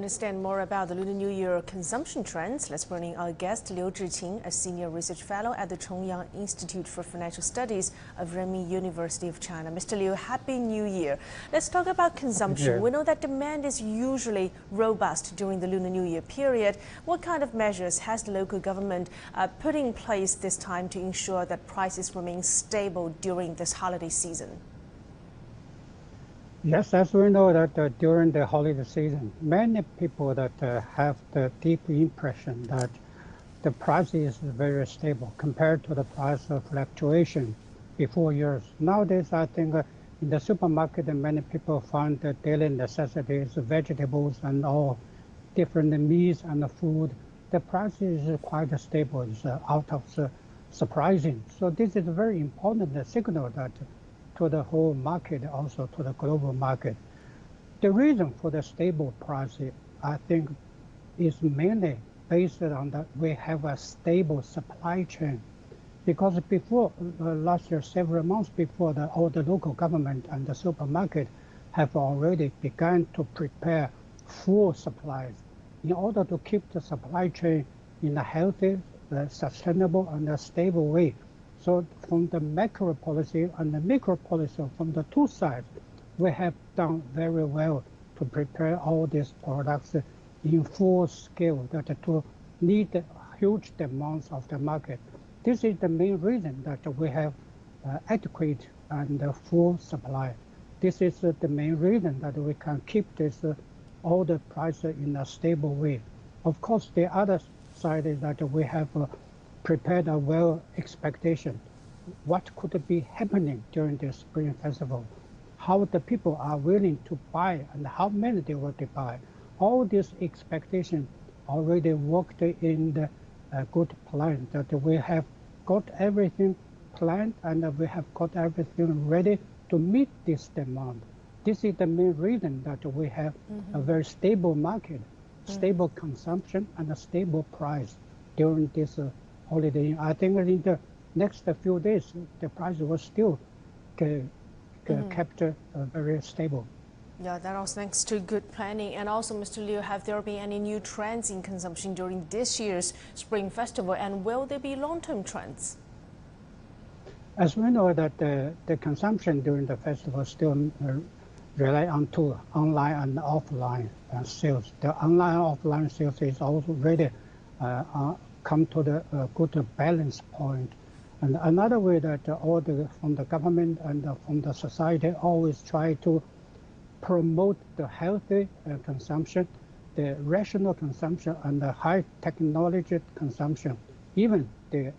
Understand more about the Lunar New Year consumption trends, let's bring in our guest Liu Zhiqin, a senior research fellow at the Chongyang Institute for Financial Studies of Renmin University of China. Mr. Liu, Happy New Year. Let's talk about consumption. We know that demand is usually robust during the Lunar New Year period. What kind of measures has the local government put in place this time to ensure that prices remain stable during this holiday season? Yes, as we know that during the holiday season, many people that have the deep impression that the price is very stable compared to the price of fluctuation before years. Nowadays, I think in the supermarket, many people find the daily necessities, vegetables and all different meats and food. The price is quite stable. It's out of surprising. So this is a very important signal that to the whole market, also to the global market. The reason for the stable price, I think, is mainly based on that we have a stable supply chain. Because before last year, several months before, all the local government and the supermarket have already begun to prepare full supplies in order to keep the supply chain in a healthy, sustainable, and a stable way. So from the macro policy and the micro policy, from the two sides, we have done very well to prepare all these products in full scale that to meet huge demands of the market. This is the main reason that we have adequate and full supply. This is the main reason that we can keep this all the price in a stable way. Of course, the other side is that we have prepared a well expectation. What could be happening during the Spring Festival? How the people are willing to buy and how many they will buy. All this expectation already worked in the good plan that we have got everything planned and we have got everything ready to meet this demand. This is the main reason that we have a very stable market, stable consumption and a stable price during this holiday. I think in the next few days, the price will still kept very stable. Yeah, that was thanks to good planning. And also, Mr. Liu, have there been any new trends in consumption during this year's Spring Festival, and will there be long-term trends? As we know that the consumption during the festival still rely on two, online and offline sales. The online and offline sales is already come to the good balance point. And another way that from the government and from the society always try to promote the healthy consumption, the rational consumption, and the high technology consumption. Even the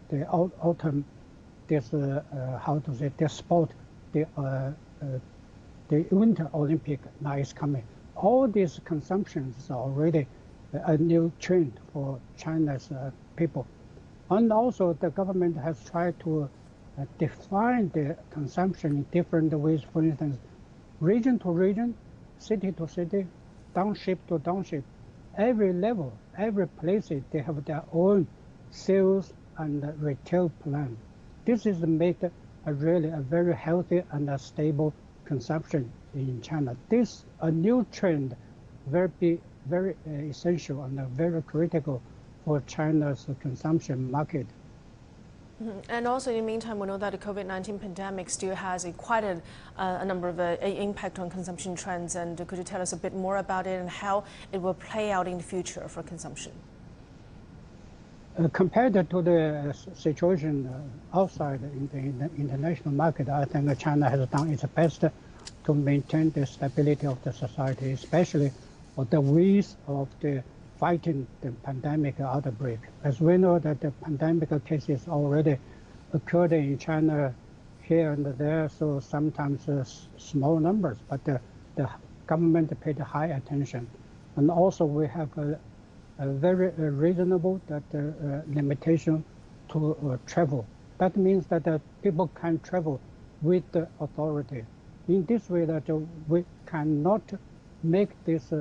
the autumn, this how to say, the sport, the Winter Olympic now is coming. All these consumptions are already a new trend for China's people. And also the government has tried to define the consumption in different ways. For instance, region to region, city to city, township to township. Every level, every place, they have their own sales and retail plan. This is make really a very healthy and a stable consumption in China. This a new trend, very essential and very critical for China's consumption market. And also, in the meantime, we know that the COVID-19 pandemic still has quite a number of impact on consumption trends. And could you tell us a bit more about it and how it will play out in the future for consumption? Compared to the situation outside in the international market, I think China has done its best to maintain the stability of the society, especially the ways of the fighting the pandemic outbreak. As we know that the pandemic cases already occurred in China here and there, so sometimes small numbers, but the government paid high attention. And also we have a very reasonable limitation to travel. That means that people can travel with the authority. In this way that we cannot make this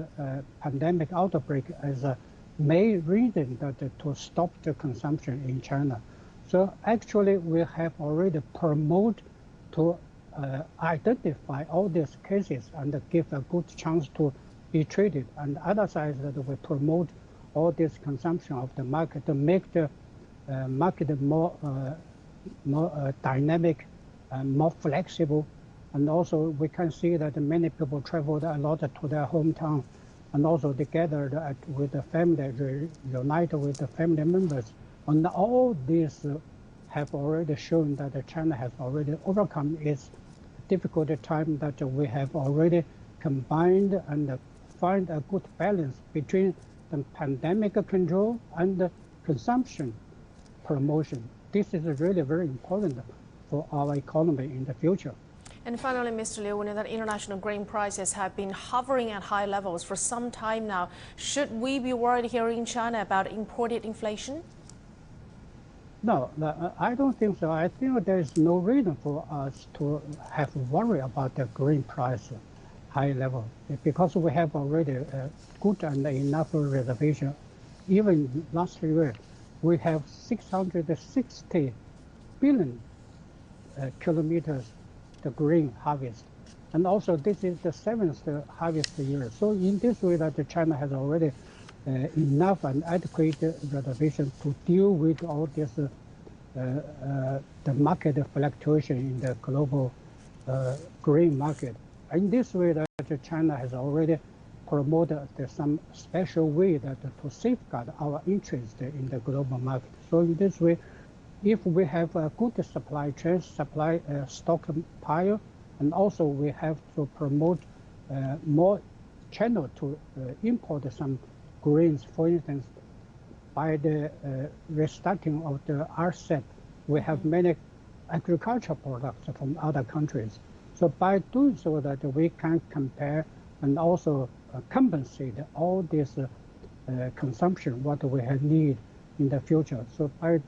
pandemic outbreak as a main reason that to stop the consumption in China. So actually we have already promoted to identify all these cases and give a good chance to be treated. And the other side is that we promote all this consumption of the market to make the market more dynamic and more flexible. And also we can see that many people traveled a lot to their hometown, and also they gathered with the family, unite with the family members. And all these have already shown that China has already overcome its difficult time, that we have already combined and find a good balance between the pandemic control and the consumption promotion. This is really very important for our economy in the future. And finally, Mr. Liu, we know that international grain prices have been hovering at high levels for some time now. Should we be worried here in China about imported inflation? No, I don't think so. I think there is no reason for us to have worry about the grain price high level, because we have already good and enough reservation. Even last year, we have 660 billion kilometers the grain harvest. And also this is the 7th harvest year. So in this way that China has already enough and adequate reservation to deal with all this the market fluctuation in the global grain market. In this way that China has already promoted some special way that to safeguard our interest in the global market. So in this way, if we have a good supply chain, stockpile, and also we have to promote more channel to import some grains. For instance, by the restarting of the RCEP, we have many agricultural products from other countries. So by doing so that we can compare and also compensate all this consumption what we have need in the future. So by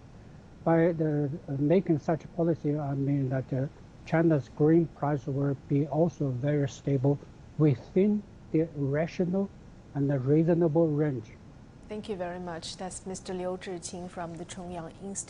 making such policy, I mean that China's grain price will be also very stable within the rational and the reasonable range. Thank you very much. That's Mr. Liu Zhiqin from the Chongyang Institute.